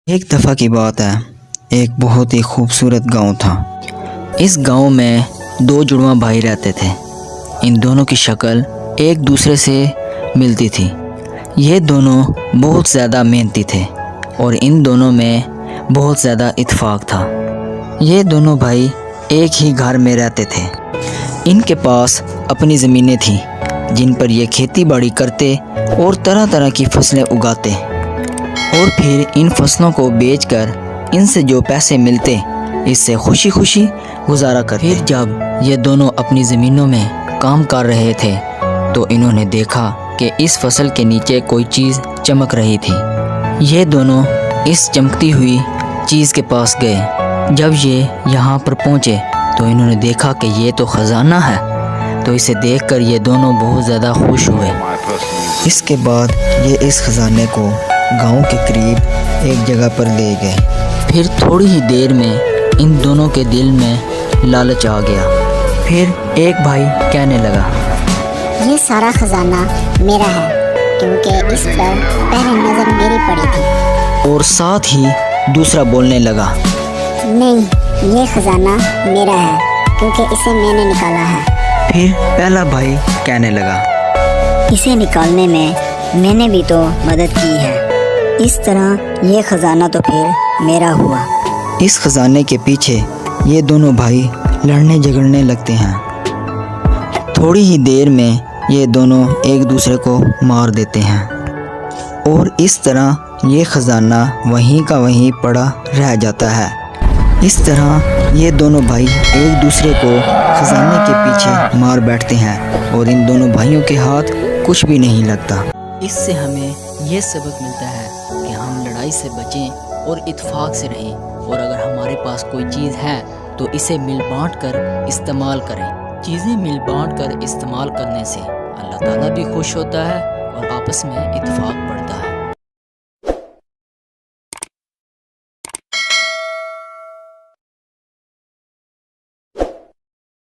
ایک دفعہ کی بات ہے، ایک بہت ہی خوبصورت گاؤں تھا۔ اس گاؤں میں دو جڑواں بھائی رہتے تھے۔ ان دونوں کی شکل ایک دوسرے سے ملتی تھی۔ یہ دونوں بہت زیادہ محنتی تھے اور ان دونوں میں بہت زیادہ اتفاق تھا۔ یہ دونوں بھائی ایک ہی گھر میں رہتے تھے۔ ان کے پاس اپنی زمینیں تھیں جن پر یہ کھیتی باڑی کرتے اور طرح طرح کی فصلیں اگاتے اور پھر ان فصلوں کو بیچ کر ان سے جو پیسے ملتے اس سے خوشی خوشی گزارا کرتے۔ پھر جب یہ دونوں اپنی زمینوں میں کام کر رہے تھے تو انہوں نے دیکھا کہ اس فصل کے نیچے کوئی چیز چمک رہی تھی۔ یہ دونوں اس چمکتی ہوئی چیز کے پاس گئے۔ جب یہ یہاں پر پہنچے تو انہوں نے دیکھا کہ یہ تو خزانہ ہے، تو اسے دیکھ کر یہ دونوں بہت زیادہ خوش ہوئے۔ اس کے بعد یہ اس خزانے کو گاؤں کے قریب ایک جگہ پر لے گئے۔ پھر تھوڑی ہی دیر میں ان دونوں کے دل میں لالچ آ گیا۔ پھر ایک بھائی کہنے لگا، یہ سارا خزانہ میرا ہے کیونکہ اس پر پہلی نظر میری پڑی تھی۔ اور ساتھ ہی دوسرا بولنے لگا، نہیں، یہ خزانہ میرا ہے کیونکہ اسے میں نے نکالا ہے۔ پھر پہلا بھائی کہنے لگا، اسے نکالنے میں میں نے بھی تو مدد کی ہے، اس طرح یہ خزانہ تو پھر میرا ہوا۔ اس خزانے کے پیچھے یہ دونوں بھائی لڑنے جھگڑنے لگتے ہیں۔ تھوڑی ہی دیر میں یہ دونوں ایک دوسرے کو مار دیتے ہیں اور اس طرح یہ خزانہ وہیں کا وہیں پڑا رہ جاتا ہے۔ اس طرح یہ دونوں بھائی ایک دوسرے کو خزانے کے پیچھے مار بیٹھتے ہیں اور ان دونوں بھائیوں کے ہاتھ کچھ بھی نہیں لگتا۔ اس سے ہمیں یہ سبق ملتا ہے کہ ہم لڑائی سے بچیں اور اتفاق سے رہیں، اور اگر ہمارے پاس کوئی چیز ہے تو اسے مل بانٹ کر استعمال کریں۔ چیزیں مل بانٹ کر استعمال کرنے سے اللہ تعالیٰ بھی خوش ہوتا ہے اور آپس میں اتفاق بڑھتا ہے۔